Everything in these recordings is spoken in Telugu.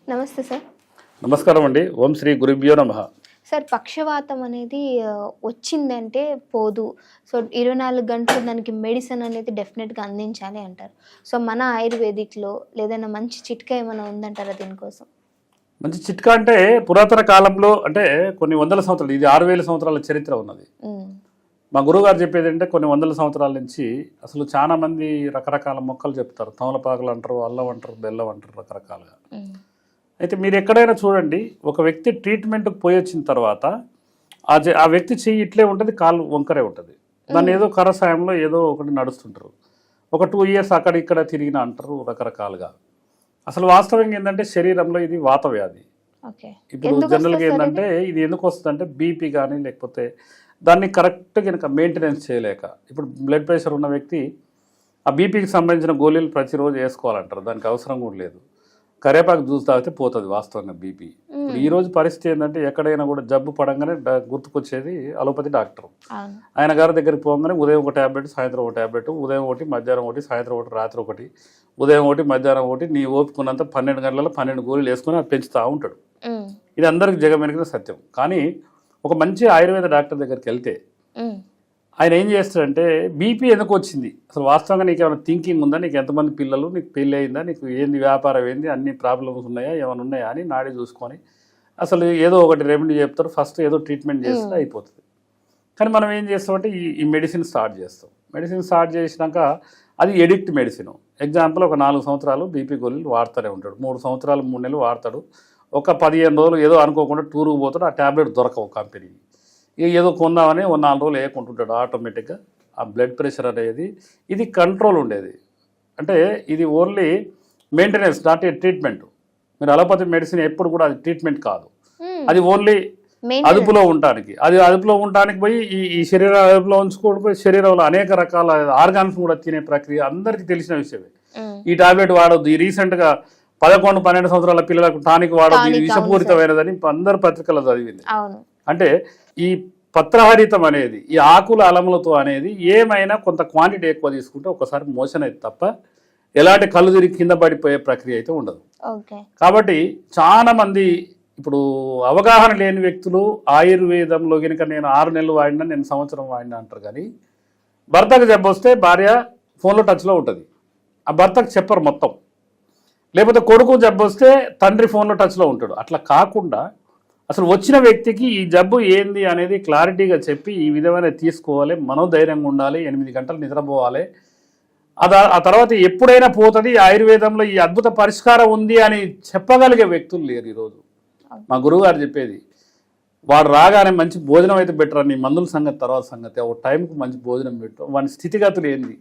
నమస్తే సార్. నమస్కారం అండి. ఓం శ్రీ గురుభ్యో నమః. సార్ పక్షవాతం అనేది వచ్చిందంటే పోదు. సో 24 గంటలు దానికి మెడిసిన్ అనేది డెఫినెట్‌గా అందించాలి అంటారు. సో మన ఆయుర్వేదిక్‌లో లేదన్నా మంచి చిట్కా ఏమైనా ఉందంటారా దీనికోసం? మంచి చిట్కా అంటే పురాతన కాలంలో అంటే కొన్ని వందల సంవత్సరాలు, ఇది 6000 సంవత్సరాల చరిత్ర ఉన్నది. మా గురువుగారు చెప్పేది అంటే కొన్ని వందల సంవత్సరాల నుంచి అసలు చాలా మంది రకరకాల మొక్కలు చెప్తారు. తమలపాకులు అంటారు, అల్లం అంటారు, బెల్లం అంటారు, రకరకాలుగా. అయితే మీరు ఎక్కడైనా చూడండి, ఒక వ్యక్తి ట్రీట్మెంట్కి పోయి వచ్చిన తర్వాత ఆ వ్యక్తి చెయ్యి ఇట్లే ఉంటుంది, కాలు వంకరే ఉంటుంది. దాన్ని ఏదో కరసాయంలో ఏదో ఒకటి నడుస్తుంటారు. ఒక 2 ఇయర్స్ అక్కడ ఇక్కడ తిరిగిన అంటారు రకరకాలుగా. అసలు వాస్తవంగా ఏంటంటే శరీరంలో ఇది వాత వ్యాధి. ఇప్పుడు జనరల్గా ఏంటంటే ఇది ఎందుకు వస్తుందంటే బీపీ కానీ లేకపోతే దాన్ని కరెక్ట్ కనుక మెయింటెనెన్స్ చేయలేక, ఇప్పుడు బ్లడ్ ప్రెషర్ ఉన్న వ్యక్తి ఆ బీపీకి సంబంధించిన గోళీలు ప్రతిరోజు వేసుకోవాలంటారు. దానికి అవసరం కూడా లేదు. కరేపాకు జ్యూస్ తాగితే పోతుంది వాస్తవంగా బీపీ. ఇప్పుడు ఈ రోజు పరిస్థితి ఏంటంటే ఎక్కడైనా కూడా జబ్బు పడంగానే గుర్తుకొచ్చేది అలోపతి డాక్టర్. ఆయన గారి దగ్గరికి పోగానే ఉదయం ఒక ట్యాబ్లెట్, సాయంత్రం ఒక ట్యాబ్లెట్, ఉదయం ఒకటి, మధ్యాహ్నం ఒకటి, సాయంత్రం ఒకటి, రాత్రి ఒకటి, ఉదయం ఒకటి, మధ్యాహ్నం ఒకటి, నీ ఓపుకున్నంత 12 గంటలలో 12 గోళీలు వేసుకుని అది పెంచుతూ ఉంటాడు. ఇది అందరికి జగమెరిగిన సత్యం. కానీ ఒక మంచి ఆయుర్వేద డాక్టర్ దగ్గరికి వెళ్తే ఆయన ఏం చేస్తాడంటే బీపీ ఎందుకు వచ్చింది, అసలు వాస్తవంగా నీకు ఏమైనా థింకింగ్ ఉందా, నీకు ఎంతమంది పిల్లలు, నీకు పెళ్ళి అయిందా, నీకు ఏంది వ్యాపారం ఏంది, అన్ని ప్రాబ్లమ్స్ ఉన్నాయా, ఏమైనా ఉన్నాయా అని నాడి చూసుకొని అసలు ఏదో ఒకటి రెమెడీ చెప్తారు. ఫస్ట్ ఏదో ట్రీట్మెంట్ చేస్తే అయిపోతుంది. కానీ మనం ఏం చేస్తామంటే ఈ మెడిసిన్ స్టార్ట్ చేస్తాం. మెడిసిన్ స్టార్ట్ చేసినాక అది ఎడిక్ట్ మెడిసిన్. ఎగ్జాంపుల్ ఒక 4 సంవత్సరాలు బీపీ గోళీలు వాడుతూనే ఉంటాడు, 3 సంవత్సరాలు 3 నెలలు వాడతాడు. ఒక 15 రోజులు ఏదో అనుకోకుండా టూరుకు పోతాడు, ఆ ట్యాబ్లెట్ దొరకవు కంపెనీకి. ఇక ఏదో కొందామని 4 రోజులు వేయకుంటుంటాడు. ఆటోమేటిక్గా ఆ బ్లడ్ ప్రెషర్ అనేది ఇది కంట్రోల్ ఉండేది. అంటే ఇది only maintenance, not a treatment. మీరు అలోపతి మెడిసిన్ ఎప్పుడు కూడా అది ట్రీట్మెంట్ కాదు, అది ఓన్లీ అదుపులో ఉండటానికి. అది అదుపులో ఉండటానికి పోయి ఈ శరీర అదుపులో ఉంచుకోకపోయి శరీరంలో అనేక రకాల ఆర్గాన్స్ కూడా తినే ప్రక్రియ అందరికీ తెలిసిన విషయమే. ఈ టాబ్లెట్ వాడొద్దు, ఈ రీసెంట్గా 11-12 సంవత్సరాల పిల్లలకు టానిక్ వాడొద్దు, ఇది విషపూరితమైనదని అందరు పత్రికల్లో చదివింది. అంటే ఈ పత్రహరితం అనేది, ఈ ఆకుల అలములతో అనేది ఏమైనా కొంత క్వాంటిటీ ఎక్కువ తీసుకుంటే ఒకసారి మోషన్ అయితే తప్ప ఎలాంటి కళ్ళు తిరిగి కింద పడిపోయే ప్రక్రియ అయితే ఉండదు. కాబట్టి చాలా మంది ఇప్పుడు అవగాహన లేని వ్యక్తులు ఆయుర్వేదంలో కనుక నేను 6 నెలలు వాడినా, నేను సంవత్సరం వాడినా అంటారు. కానీ భర్తకు జబ్బు వస్తే భార్య ఫోన్లో టచ్లో ఉంటుంది, ఆ భర్తకు చెప్పరు మొత్తం. లేకపోతే కొడుకు జబ్బు వస్తే తండ్రి ఫోన్లో టచ్లో ఉంటాడు. అట్లా కాకుండా అసలు వచ్చిన వ్యక్తికి ఈ జబ్బు ఏంది అనేది క్లారిటీగా చెప్పి ఈ విధమైన తీసుకోవాలి, మనోధైర్యంగా ఉండాలి, 8 గంటలు నిద్రపోవాలి. ఆ తర్వాత ఎప్పుడైనా పోతుంది, ఆయుర్వేదంలో ఈ అద్భుత పరిష్కారం ఉంది అని చెప్పగలిగే వ్యక్తులు లేరు ఈరోజు. మా గురువుగారు చెప్పేది, వాడు రాగానే మంచి భోజనం అయితే బెటర్ అని, మందుల సంగతి తర్వాత సంగతి, ఒక టైంకు మంచి భోజనం పెట్టు, వాని స్థితిగతులు ఏంది.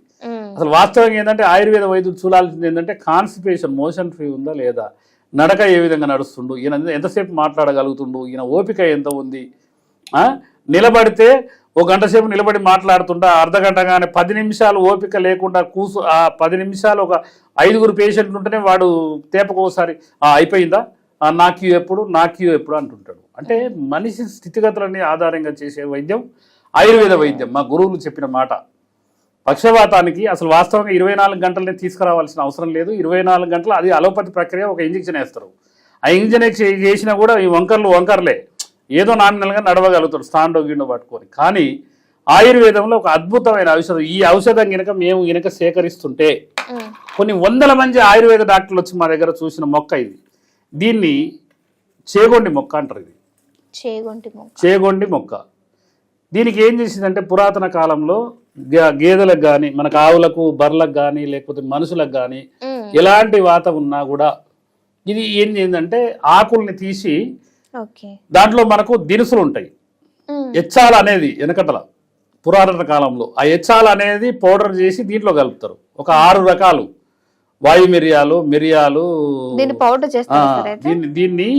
అసలు వాస్తవంగా ఏంటంటే ఆయుర్వేద వైద్యులు చూడాల్సింది ఏంటంటే కాన్స్టిపేషన్, మోషన్ ఫ్రీ ఉందా లేదా, నడక ఏ విధంగా నడుస్తుండు, ఈయన ఎంతసేపు మాట్లాడగలుగుతుండు, ఈయన ఓపిక ఎంత ఉంది, నిలబడితే 1 గంట సేపు నిలబడి మాట్లాడుతుంటా, అర్ధగంట కానీ 10 నిమిషాలు ఓపిక లేకుండా ఆ 10 నిమిషాలు ఒక 5 పేషెంట్లు ఉంటేనే వాడు తేపకోసారి అయిపోయిందా, నా క్యూ ఎప్పుడు అంటుంటాడు. అంటే మనిషి స్థితిగతులని ఆధారంగా చేసే వైద్యం ఆయుర్వేద వైద్యం. మా గురువులు చెప్పిన మాట. పక్షవాతానికి అసలు వాస్తవంగా 24 గంటలనే తీసుకురావాల్సిన అవసరం లేదు. 24 గంటలు అది అలోపతి ప్రక్రియ, ఒక ఇంజెక్షన్ వేస్తారు. ఆ ఇంజెక్షన్ చేసినా కూడా ఈ వంకర్లే, ఏదో నామినల్గా నడవగలుగుతాడు స్టాండో గిండో పట్టుకొని. కానీ ఆయుర్వేదంలో ఒక అద్భుతమైన ఔషధం. ఈ ఔషధం మేము సేకరిస్తుంటే కొన్ని వందల మంది ఆయుర్వేద డాక్టర్లు వచ్చి మా దగ్గర చూసిన మొక్క ఇది. దీన్ని చేగొండి మొక్క అంటారు. ఇది చేగొండి మొక్క. దీనికి ఏం చేసిందంటే పురాతన కాలంలో గేదెలకు కానీ, మనకు ఆవులకు, బర్రెలకు కానీ, లేకపోతే మనుషులకు కానీ ఎలాంటి వాత ఉన్నా కూడా ఇది ఏం చేసిందంటే ఆకుల్ని తీసి దాంట్లో మనకు దినుసులు ఉంటాయి. ఎచ్చాల అనేది వెనకటల పురాతన కాలంలో ఆ ఎచ్చాల అనేది పౌడర్ చేసి దీంట్లో కలుపుతారు. ఒక 6 రకాలు వాయు మిరియాలు దీన్ని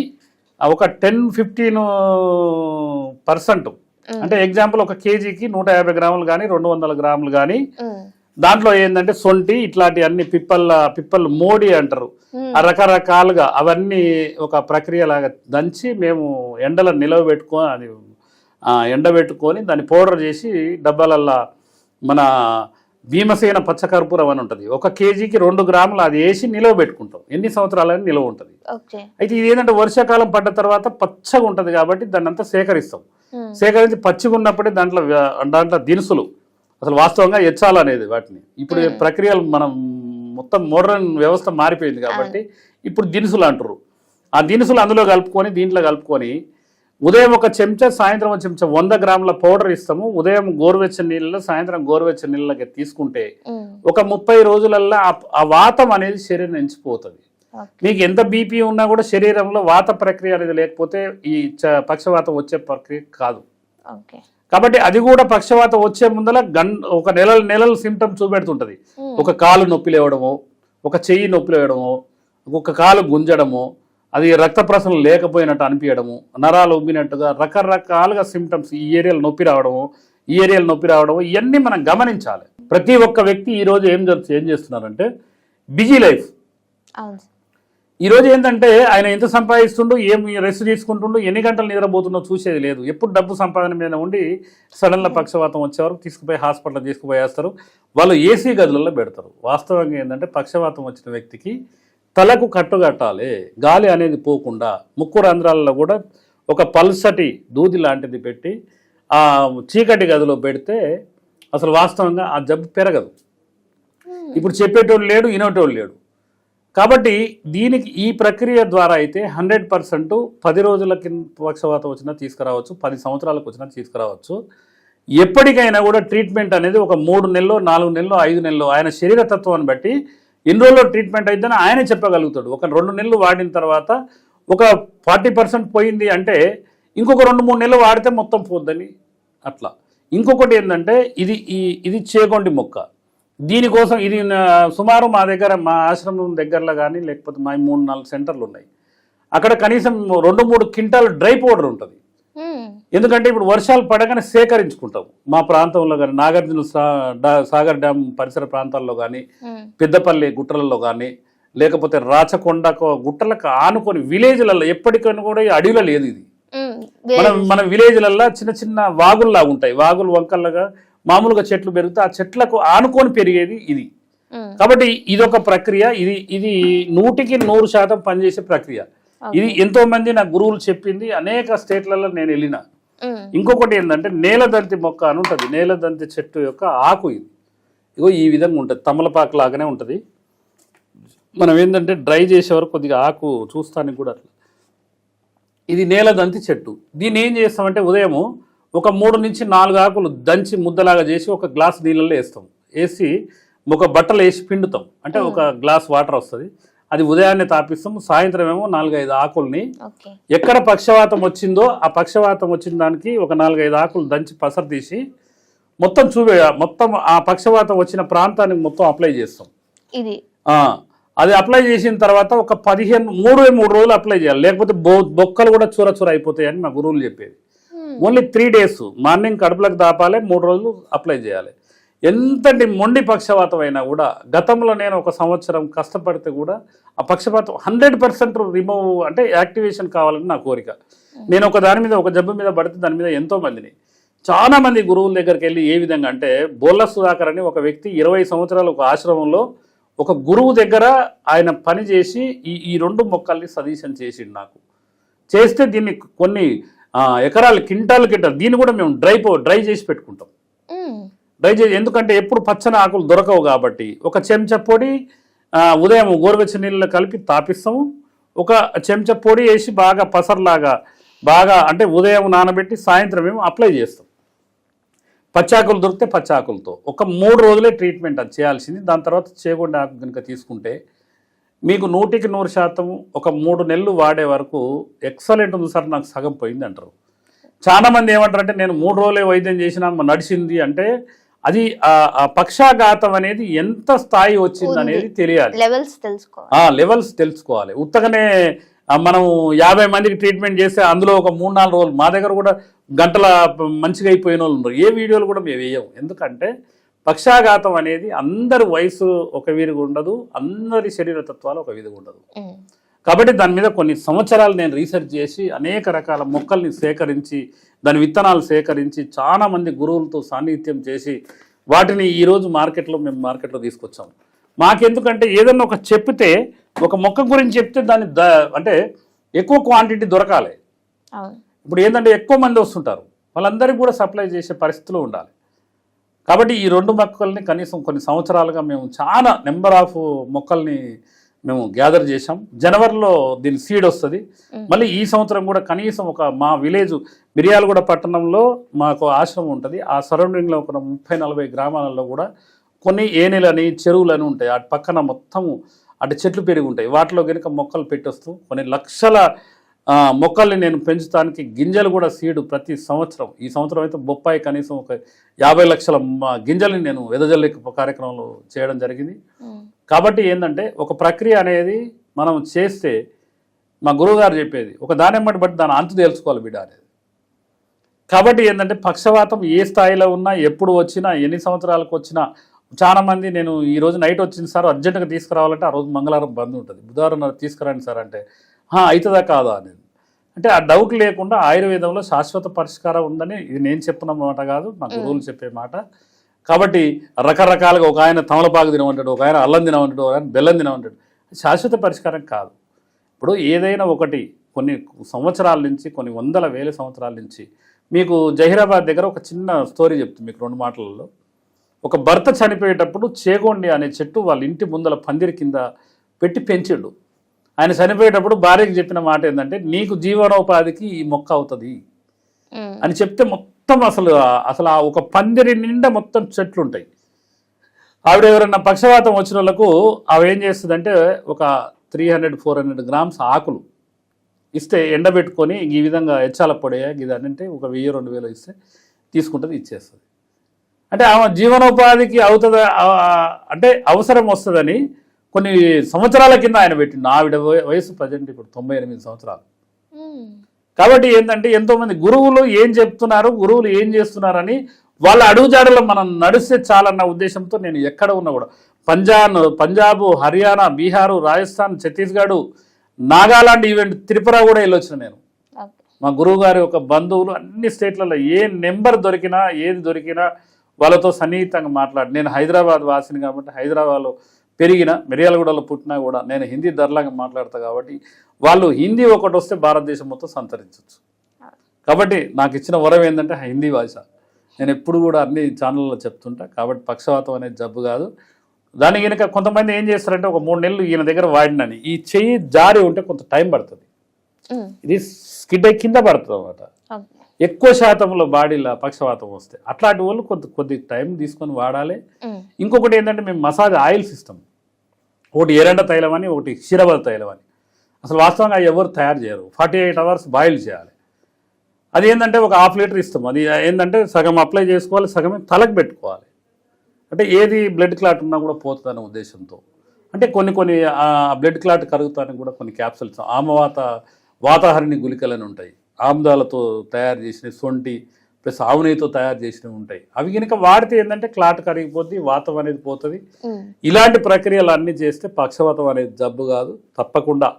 ఒక 10-15% అంటే ఎగ్జాంపుల్ ఒక కేజీకి 150 గ్రాములు కానీ 200 గ్రాములు కానీ దాంట్లో ఏంటంటే సొంటి ఇట్లాంటి అన్ని పిప్పల్ మోడి అంటారు, ఆ రకరకాలుగా అవన్నీ ఒక ప్రక్రియ లాగా దంచి మేము ఎండలో ఎండబెట్టుకొని దాన్ని పౌడర్ చేసి డబ్బాలల్లో మన భీమసేన పచ్చకర్పూరం అని ఉంటుంది, 1 కేజీకి 2 గ్రాములు అది వేసి నిలవ పెట్టుకుంటాం, ఎన్ని సంవత్సరాలని నిలవ ఉంటుంది. అయితే ఇది ఏంటంటే వర్షాకాలం పడ్డ తర్వాత పచ్చగా ఉంటుంది కాబట్టి దాన్ని అంతా సేకరిస్తాం. సేకరించి పచ్చిగా ఉన్నప్పుడే దాంట్లో దినుసులు అసలు వాస్తవంగా ఎచ్చాలనేది వాటిని. ఇప్పుడు ప్రక్రియలు మనం మొత్తం మోడర్న్ వ్యవస్థ మారిపోయింది కాబట్టి ఇప్పుడు దినుసులు అంటారు. ఆ దినుసులు అందులో కలుపుకొని దీంట్లో కలుపుకొని ఉదయం 1 చెంచా, సాయంత్రం 1 చెంచా 100 గ్రాముల పౌడర్ ఇస్తాము. ఉదయం గోరువెచ్చని నీళ్ళలో, సాయంత్రం గోరువెచ్చని నీళ్ళకి తీసుకుంటే ఒక 30 రోజులల్లో ఆ వాతం అనేది శరీరం ఎంచిపోతుంది. మీకు ఎంత బీపీ ఉన్నా కూడా శరీరంలో వాత ప్రక్రియ అనేది లేకపోతే ఈ పక్షవాతం వచ్చే ప్రక్రియ కాదు. కాబట్టి అది కూడా పక్షవాతం వచ్చే ముందర ఒక నెలలు సిమ్టమ్ చూపెడుతుంటది. ఒక కాలు నొప్పి లేవడము, ఒక చెయ్యి నొప్పి లేవడము, ఒక కాలు గుంజడము, అది రక్త ప్రసరణ లేకపోయినట్టు అనిపించడము, నరాలు ఉబ్బినట్టుగా రకరకాలుగా సిమ్టమ్స్, ఈ ఏరియాలో నొప్పి రావడము, ఈ ఏరియాలో నొప్పి రావడము, ఇవన్నీ మనం గమనించాలి. ప్రతి ఒక్క వ్యక్తి ఈరోజు ఏం చేస్తున్నారంటే బిజీ లైఫ్. ఈరోజు ఏంటంటే ఆయన ఎంత సంపాదిస్తుండో, ఏం రెస్ట్ తీసుకుంటుండో, ఎన్ని గంటలు నిద్రపోతుండో చూసేది లేదు. ఎప్పుడు డబ్బు సంపాదన మీద ఉండి సడన్గా పక్షవాతం వచ్చేవారు తీసుకుపోయి హాస్పిటల్ తీసుకుపోయేస్తారు. వాళ్ళు ఏసీ గదులలో పెడతారు. వాస్తవంగా ఏంటంటే పక్షవాతం వచ్చిన వ్యక్తికి తలకు కట్టుకట్టాలి, గాలి అనేది పోకుండా. ముక్కు రంధ్రాలలో కూడా ఒక పల్సటి దూది లాంటిది పెట్టి ఆ చీకటి గదిలో పెడితే అసలు వాస్తవంగా ఆ జబ్బు పెరగదు. ఇప్పుడు చెప్పేటోళ్ళు లేడు, వినేటోళ్ళు లేడు. కాబట్టి దీనికి ఈ ప్రక్రియ ద్వారా అయితే 100% 10 రోజుల కింద పక్షవాతం వచ్చినా తీసుకురావచ్చు, 10 సంవత్సరాలకు వచ్చినా తీసుకురావచ్చు. ఎప్పటికైనా కూడా ట్రీట్మెంట్ అనేది ఒక 3 నెలలు, 4 నెలలు, 5 నెలలు ఆయన శరీర తత్వాన్ని బట్టి ఎన్ని రోజుల్లో ట్రీట్మెంట్ అయితేనే ఆయనే చెప్పగలుగుతాడు. ఒక 2 నెలలు వాడిన తర్వాత ఒక 40% పోయింది అంటే ఇంకొక 2-3 నెలలు వాడితే మొత్తం పోద్దని అట్లా. ఇంకొకటి ఏంటంటే ఇది చేగొండి మొక్క. దీనికోసం ఇది సుమారు మా దగ్గర, మా ఆశ్రమం దగ్గరలో కానీ లేకపోతే మా 3-4 సెంటర్లు ఉన్నాయి. అక్కడ కనీసం 2-3 క్వింటాల్ డ్రై పౌడర్ ఉంటుంది. ఎందుకంటే ఇప్పుడు వర్షాలు పడగానే సేకరించుకుంటాం. మా ప్రాంతంలో కానీ నాగార్జున సాగర్ డ్యామ్ పరిసర ప్రాంతాల్లో కానీ, పెద్దపల్లి గుట్టలలో కానీ, లేకపోతే రాచకొండ గుట్టలకు ఆనుకొని విలేజ్లలో ఎప్పటికైనా కూడా అడవిలో లేదు ఇది. మన విలేజ్లలో చిన్న చిన్న వాగుల్లాగా ఉంటాయి, వాగులు వంకల్లాగా మామూలుగా చెట్లు పెరిగితే ఆ చెట్లకు ఆనుకొని పెరిగేది ఇది. కాబట్టి ఇదొక ప్రక్రియ. ఇది 100% పనిచేసే ప్రక్రియ. ఇది ఎంతో మంది నా గురువులు చెప్పింది. అనేక స్టేట్లలో నేను వెళ్ళిన. ఇంకొకటి ఏంటంటే నేలదంతి మొక్క అని ఉంటుంది. నేలదంతి చెట్టు యొక్క ఆకు ఇది. ఇగో ఈ విధంగా ఉంటుంది, తమలపాకు లాగానే ఉంటుంది. మనం ఏంటంటే డ్రై చేసేవారు కొద్దిగా ఆకు చూస్తానికి కూడా అట్లా. ఇది నేలదంతి చెట్టు. దీన్ని ఏం చేస్తామంటే ఉదయము ఒక 3 నుంచి 4 ఆకులు దంచి ముద్దలాగా చేసి ఒక గ్లాస్ నీళ్ళల్లో వేస్తాం. వేసి ఒక బట్టలు వేసి పిండుతాం. అంటే ఒక గ్లాస్ వాటర్ వస్తుంది. అది ఉదయాన్నే తాపిస్తాం. సాయంత్రం ఏమో 4-5 ఆకుల్ని ఎక్కడ పక్షవాతం వచ్చిందో ఆ పక్షవాతం వచ్చిన దానికి ఒక 4-5 ఆకులు దంచి పసరు తీసి మొత్తం ఆ పక్షవాతం వచ్చిన ప్రాంతానికి మొత్తం అప్లై చేస్తాం. అది అప్లై చేసిన తర్వాత ఒక 3 రోజులు అప్లై చేయాలి. లేకపోతే బొక్కలు కూడా చూర అయిపోతాయని మా గురువులు చెప్పేది. ఓన్లీ 3 days మార్నింగ్ కడుపులకు దాపాలి, 3 రోజులు అప్లై చేయాలి. ఎంతటి మొండి పక్షవాతం అయినా కూడా, గతంలో నేను 1 సంవత్సరం కష్టపడితే కూడా ఆ పక్షపాతం 100% రిమూవ్ అంటే యాక్టివేషన్ కావాలని నా కోరిక. నేను ఒక జబ్బు మీద పడితే దాని మీద ఎంతో మందిని, చాలా మంది గురువుల దగ్గరికి వెళ్ళి ఏ విధంగా అంటే బోల్ల సుధాకర్ అని ఒక వ్యక్తి 20 సంవత్సరాలు ఒక ఆశ్రమంలో ఒక గురువు దగ్గర ఆయన పని చేసి ఈ 2 మొక్కల్ని సజెషన్ చేసిండు నాకు. చేస్తే దీన్ని కొన్ని ఎకరాలు క్వింటాల్ దీన్ని కూడా మేము డ్రై చేసి పెట్టుకుంటాం. ఎందుకంటే ఎప్పుడు పచ్చని ఆకులు దొరకవు కాబట్టి ఒక చెంచా పొడి ఉదయం గోరువెచ్చని నీళ్ళలో కలిపి తాపిస్తాము. ఒక చెంచా పొడి వేసి బాగా పసర్లాగా బాగా అంటే ఉదయం నానబెట్టి సాయంత్రం ఏమో అప్లై చేస్తాం. పచ్చాకులు దొరికితే పచ్చాకులతో ఒక 3 రోజులే ట్రీట్మెంట్ అది చేయాల్సింది. దాని తర్వాత చేగొండ ఆకు కనుక తీసుకుంటే మీకు 100% ఒక 3 నెలలు వాడే వరకు ఎక్సలెంట్ ఉంది సార్, నాకు సగం పోయింది అంటారు. చాలామంది ఏమంటారంటే నేను 3 రోజులే వైద్యం చేసినా నడిచింది అంటే అది ఆ పక్షాఘాతం అనేది ఎంత స్థాయి వచ్చింది అనేది తెలియాలి, లెవెల్స్ తెలుసుకోవాలి. ఉత్తగానే మనం 50 మందికి ట్రీట్మెంట్ చేస్తే అందులో ఒక 3-4 రోజులు మా దగ్గర కూడా గంటల మంచిగా అయిపోయిన వాళ్ళు ఉన్నారు. ఏ వీడియోలు కూడా మేము వేయము. ఎందుకంటే పక్షాఘాతం అనేది అందరి వయసు ఒక విధిగా ఉండదు, అందరి శరీర తత్వాలు ఒక విధిగా ఉండదు. కాబట్టి దాని మీద కొన్ని సంవత్సరాలు నేను రీసెర్చ్ చేసి అనేక రకాల మొక్కల్ని సేకరించి దాని విత్తనాలు సేకరించి చాలా మంది గురువులతో సాన్నిధ్యం చేసి వాటిని ఈరోజు మేము మార్కెట్లో తీసుకొచ్చాం. మాకెందుకంటే ఏదన్నా ఒక చెప్పితే ఒక మొక్క గురించి చెప్తే దాన్ని అంటే ఎక్కువ క్వాంటిటీ దొరకాలి. ఇప్పుడు ఏంటంటే ఎక్కువ మంది వస్తుంటారు, వాళ్ళందరికీ కూడా సప్లై చేసే పరిస్థితిలో ఉండాలి. కాబట్టి ఈ 2 మొక్కల్ని కనీసం కొన్ని సంవత్సరాలుగా మేము చాలా నెంబర్ ఆఫ్ మొక్కల్ని మేము గ్యాదర్ చేసాం. జనవరిలో దీని సీడ్ వస్తుంది. మళ్ళీ ఈ సంవత్సరం కూడా కనీసం మా విలేజ్ మిర్యాలగూడ పట్టణంలో మాకు ఆశ్రమం ఉంటుంది. ఆ సరౌండింగ్లో ఒక 30-40 గ్రామాలలో కూడా కొన్ని ఏనెలని చెరువులని ఉంటాయి. అటు పక్కన మొత్తము అటు చెట్లు పెరిగి ఉంటాయి. వాటిలో కనుక మొక్కలు పెట్టొస్తూ కొన్ని లక్షల మొక్కల్ని నేను పెంచుతానికి గింజలు కూడా సీడు ప్రతి సంవత్సరం. ఈ సంవత్సరం అయితే బొప్పాయి కనీసం ఒక 50 లక్షల గింజల్ని నేను వెదజల్లే కార్యక్రమంలో చేయడం జరిగింది. కాబట్టి ఏంటంటే ఒక ప్రక్రియ అనేది మనం చేస్తే మా గురువుగారు చెప్పేది ఒక దానెమ్మటి బట్టి దాని అంతు తెలుసుకోవాలి బిడ్డ అనేది. కాబట్టి ఏంటంటే పక్షవాతం ఏ స్థాయిలో ఉన్నా ఎప్పుడు వచ్చినా ఎన్ని సంవత్సరాలకు వచ్చినా చాలామంది నేను ఈరోజు నైట్ వచ్చింది సార్ అర్జెంటుగా తీసుకురావాలంటే ఆ రోజు మంగళవారం బంద్ ఉంటుంది, బుధవారం తీసుకురండి సార్ అంటే అవుతుందా కాదా అనేది. అంటే ఆ డౌట్ లేకుండా ఆయుర్వేదంలో శాశ్వత పరిష్కారం ఉందని ఇది నేను చెప్పిన మాట కాదు, మా గురువులు చెప్పే మాట. కాబట్టి రకరకాలుగా ఒక ఆయన తమలపాకు తినమంటాడు, ఒక ఆయన అల్లం తినమంటాడు, ఒక ఆయన బెల్లం తినమంటాడు. శాశ్వత పరిష్కారం కాదు. ఇప్పుడు ఏదైనా ఒకటి కొన్ని సంవత్సరాల నుంచి కొన్ని వందల వేల సంవత్సరాల నుంచి మీకు జహీరాబాద్ దగ్గర ఒక చిన్న స్టోరీ చెప్తుంది మీకు 2 మాటలలో. ఒక భర్త చనిపోయేటప్పుడు చేగోండి అనే చెట్టు వాళ్ళ ఇంటి ముందల పందిరి కింద పెట్టి పెంచిండు. ఆయన చనిపోయేటప్పుడు భార్యకి చెప్పిన మాట ఏంటంటే నీకు జీవనోపాధికి ఈ మొక్క అవుతుంది అని చెప్తే మొత్తం అసలు ఆ ఒక పందిరి నిండా మొత్తం చెట్లు ఉంటాయి. ఆవిడ ఎవరన్నా పక్షవాతం వచ్చిన వాళ్ళకు అవి ఏం చేస్తుందంటే ఒక 300-400 గ్రామ్స్ ఆకులు ఇస్తే ఎండబెట్టుకొని ఈ విధంగా ఎచ్చాల పొడయా ఇది అంటే ఒక 1000-2000 ఇస్తే తీసుకుంటుంది, ఇచ్చేస్తుంది. అంటే ఆమె జీవనోపాధికి అవుతుందా అంటే అవసరం వస్తుందని కొన్ని సంవత్సరాల కింద ఆయన పెట్టిండు. ఆవిడ వయసు ప్రజెంట్ ఇప్పుడు 98 సంవత్సరాలు. కాబట్టి ఏంటంటే ఎంతోమంది గురువులు ఏం చెప్తున్నారు, గురువులు ఏం చేస్తున్నారని వాళ్ళ అడుగుజాడలో మనం నడిస్తే చాలన్న ఉద్దేశంతో నేను ఎక్కడ ఉన్నా కూడా పంజాబ్, హర్యానా, బీహారు, రాజస్థాన్, ఛత్తీస్గఢ్, నాగాలాండ్, ఈవెంట్ త్రిపుర కూడా వెళ్ళొచ్చిన నేను. మా గురువు గారి ఒక బంధువులు అన్ని స్టేట్లలో ఏ నెంబర్ దొరికినా ఏది దొరికినా వాళ్ళతో సన్నిహితంగా మాట్లాడి, నేను హైదరాబాద్ వాసిని కాబట్టి హైదరాబాద్లో పెరిగిన మిర్యాలగూడలో పుట్టినా కూడా నేను హిందీ ధరలాగా మాట్లాడతా కాబట్టి వాళ్ళు హిందీ ఒకటి వస్తే భారతదేశం మొత్తం సంతరించవచ్చు. కాబట్టి నాకు ఇచ్చిన వరం ఏంటంటే హిందీ భాష. నేను ఎప్పుడు కూడా అన్ని ఛానళ్ళలో చెప్తుంటా. కాబట్టి పక్షవాతం అనేది జబ్బు కాదు. దాని కనుక కొంతమంది ఏం చేస్తారంటే ఒక 3 నెలలు ఈయన దగ్గర వాడినని ఈ చెయ్యి జారి ఉంటే కొంత టైం పడుతుంది, ఇది స్కిడ్ అయి కింద పడుతుంది అన్నమాట. ఎక్కువ శాతంలో బాడీలో పక్షవాతం వస్తే అట్లాంటి వాళ్ళు కొద్ది టైం తీసుకొని వాడాలి. ఇంకొకటి ఏంటంటే మేము మసాజ్ ఆయిల్స్ ఇస్తాం. ఒకటి ఎరండ తైలం అని, ఒకటి క్షీరబల తైలం అని. అసలు వాస్తవంగా ఎవరు తయారు చేయరు. 48 అవర్స్ బాయిల్ చేయాలి. అది ఏంటంటే ఒక 1/2 లీటర్ ఇస్తాం. అది ఏంటంటే సగం అప్లై చేసుకోవాలి, సగం తలకు పెట్టుకోవాలి. అంటే ఏది బ్లడ్ క్లాట్ ఉన్నా కూడా పోతుందనే ఉద్దేశంతో. అంటే కొన్ని బ్లడ్ క్లాట్ కరుగుతానికి కూడా కొన్ని క్యాప్సూల్స్ వాతాహరిణి గుళికలని ఉంటాయి, ఆముదాలతో తయారు చేసిన సొంటి ప్లస్ ఆవునేతో తయారు చేసినవి ఉంటాయి. అవి కనుక వాడితే ఏంటంటే క్లాట్ కరిగిపోద్ది, వాతం అనేది పోతుంది. ఇలాంటి ప్రక్రియలు అన్నీ చేస్తే పక్షవాతం అనేది జబ్బు కాదు. తప్పకుండా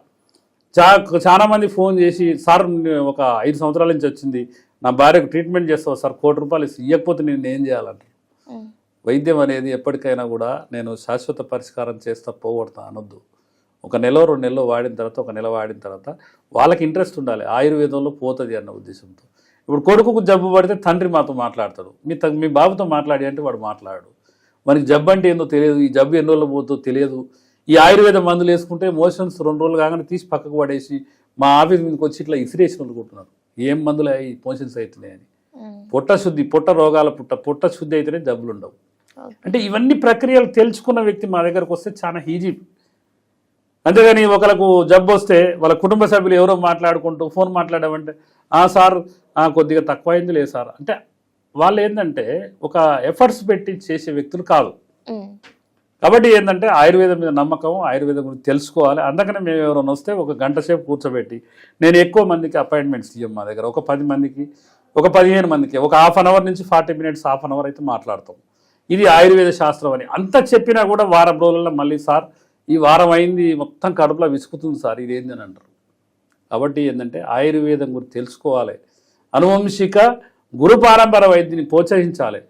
చాలా మంది ఫోన్ చేసి సార్ ఒక 5 సంవత్సరాల నుంచి వచ్చింది, నా భార్యకు ట్రీట్మెంట్ చేస్తావు సార్, ₹1,00,000 ఇవ్వకపోతే నేను ఏం చేయాలంటే. వైద్యం అనేది ఎప్పటికైనా కూడా నేను శాశ్వత పరిష్కారం చేస్తా పోగొడతా అనొద్దు. 1 నెల 2 నెలలు వాడిన తర్వాత 1 నెల వాడిన తర్వాత వాళ్ళకి ఇంట్రెస్ట్ ఉండాలి, ఆయుర్వేదంలో పోతుంది అన్న ఉద్దేశంతో. ఇప్పుడు కొడుకుకు జబ్బు పడితే తండ్రి మాతో మాట్లాడతాడు, మీ బాబుతో మాట్లాడి అంటే వాడు మాట్లాడు. మనకి జబ్బు అంటే ఏందో తెలియదు, ఈ జబ్బు ఎన్ని రోజులు పోతుందో తెలియదు. ఈ ఆయుర్వేద మందులు వేసుకుంటే మోషన్స్ 2 రోజులు కాగానే తీసి పక్కకు పడేసి మా ఆఫీస్ మీదకి వచ్చి ఇట్లా ఇసిరేసి అనుకుంటున్నారు. ఏం మందులు అయ్యి మోషన్స్ అవుతున్నాయని. పొట్ట రోగాల పొట్ట శుద్ధి అయితేనే జబ్బులు ఉండవు. అంటే ఇవన్నీ ప్రక్రియలు తెలుసుకున్న వ్యక్తి మా దగ్గరకు వస్తే చాలా ఈజీ. అంతేగాని ఒకరికి జబ్బు వస్తే వాళ్ళ కుటుంబ సభ్యులు ఎవరో మాట్లాడుకుంటూ ఫోన్ మాట్లాడామంటే సార్ కొద్దిగా తక్కువైంది లేదు సార్ అంటే వాళ్ళు ఏంటంటే ఒక ఎఫర్ట్స్ పెట్టి చేసే వ్యక్తులు కాదు. కాబట్టి ఏంటంటే ఆయుర్వేదం మీద నమ్మకం, ఆయుర్వేదం గురించి తెలుసుకోవాలి. అందుకనే మేము ఎవరైనా వస్తే 1 గంట సేపు కూర్చోబెట్టి, నేను ఎక్కువ మందికి అపాయింట్మెంట్స్ ఇవ్వం మా దగ్గర. ఒక 10 మందికి, ఒక 15 మందికి, ఒక ½ అవర్ నుంచి 40 మినిట్స్, ½ అవర్ అయితే మాట్లాడతాం. ఇది ఆయుర్వేద శాస్త్రం అని అంత చెప్పినా కూడా వారం రోజుల్లో మళ్ళీ సార్ ఈ వారం అయింది మొత్తం కడుపులో విసుకుతుంది సార్ ఇదేంది అని అంటారు. కాబట్టి ఏంటంటే ఆయుర్వేదం గురించి తెలుసుకోవాలి, అనువంశిక గురు పారంపర వైద్యుని ప్రోత్సహించాలి.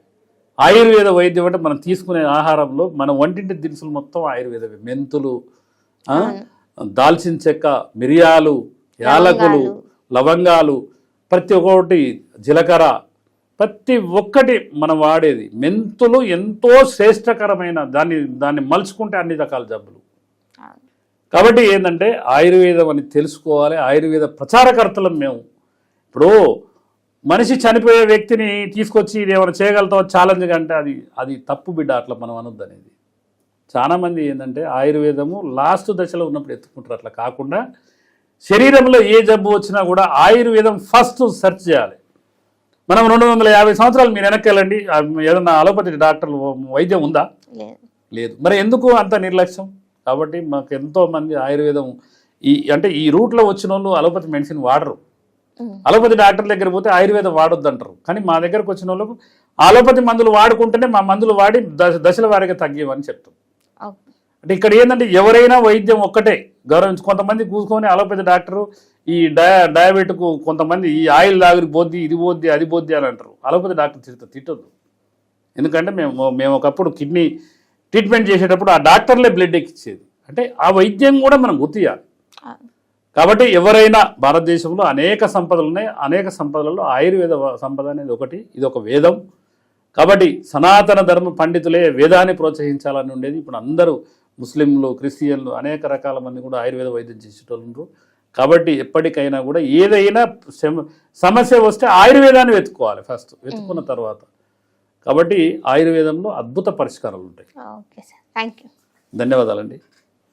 ఆయుర్వేద వైద్యం అంటే మనం తీసుకునే ఆహారంలో మన వంటింటి దినుసులు మొత్తం ఆయుర్వేదమే. మెంతులు, దాల్చిన చెక్క, మిరియాలు, యాలకులు, లవంగాలు, ప్రతి ఒక్కటి, జీలకర్ర, ప్రతి ఒక్కటి మనం వాడేది. మెంతులు ఎంతో శ్రేష్టకరమైన, దాన్ని మలుచుకుంటే అన్ని రకాల జబ్బులు. కాబట్టి ఏంటంటే ఆయుర్వేదం అని తెలుసుకోవాలి. ఆయుర్వేద ప్రచారకర్తలం మేము. ఇప్పుడు మనిషి చనిపోయే వ్యక్తిని తీసుకొచ్చి ఇది ఏమైనా చేయగలుగుతామో ఛాలెంజ్ అంటే అది తప్పు బిడ్డ, అట్లా మనం అనొద్దు అనేది. చాలామంది ఏంటంటే ఆయుర్వేదము లాస్ట్ దశలో ఉన్నప్పుడు ఎత్తుకుంటారు. అట్లా కాకుండా శరీరంలో ఏ జబ్బు వచ్చినా కూడా ఆయుర్వేదం ఫస్ట్ సెర్చ్ చేయాలి. మనం 250 సంవత్సరాలు మీరు వెనక్కి వెళ్ళండి, ఏదన్నా అలోపతి డాక్టర్లు వైద్యం ఉందా? లేదు. మరి ఎందుకు అంత నిర్లక్ష్యం? కాబట్టి మాకు ఎంతో మంది ఆయుర్వేదం అంటే ఈ రూట్లో వచ్చిన వాళ్ళు అలోపతి మెడిసిన్ వాడరు. అలోపతి డాక్టర్ దగ్గర పోతే ఆయుర్వేదం వాడొద్దు అంటారు. కానీ మా దగ్గరకు వచ్చిన వాళ్ళకు అలోపతి మందులు వాడుకుంటేనే మా మందులు వాడి దశల వారీగా తగ్గేవని చెప్తాం. అంటే ఇక్కడ ఏంటంటే ఎవరైనా వైద్యం ఒక్కటే గౌరవించి, కొంతమంది కూసుకొని అలోపతి డాక్టరు ఈ డయాబెటిక్, కొంతమంది ఈ ఆయిల్ దాగురి పోద్ది, ఇది పోద్ది, అది పోద్ది అని అంటారు. అలోపతి డాక్టర్ తిట్టొద్దు. ఎందుకంటే మేము ఒకప్పుడు కిడ్నీ ట్రీట్మెంట్ చేసేటప్పుడు ఆ డాక్టర్లే బ్లడ్ ఎక్కించేది. అంటే ఆ వైద్యం కూడా మనం గుర్తియాలి. కాబట్టి ఎవరైనా భారతదేశంలో అనేక సంపదలు ఉన్నాయి. అనేక సంపదలలో ఆయుర్వేద సంపద అనేది ఒకటి. ఇది ఒక వేదం. కాబట్టి సనాతన ధర్మ పండితులే వేదాన్ని ప్రోత్సహించాలని ఉండేది. ఇప్పుడు అందరూ ముస్లింలు, క్రిస్టియన్లు, అనేక రకాల మంది కూడా ఆయుర్వేద వైద్యం చేసేటోళ్ళు. కాబట్టి ఎప్పటికైనా కూడా ఏదైనా సమస్య వస్తే ఆయుర్వేదాన్ని వెతుక్కోవాలి ఫస్ట్, వెతుక్కున్న తర్వాత. కాబట్టి ఆయుర్వేదంలో అద్భుత పరిష్కారాలు ఉంటాయి. Okay sir, thank you. ధన్యవాదాలండి.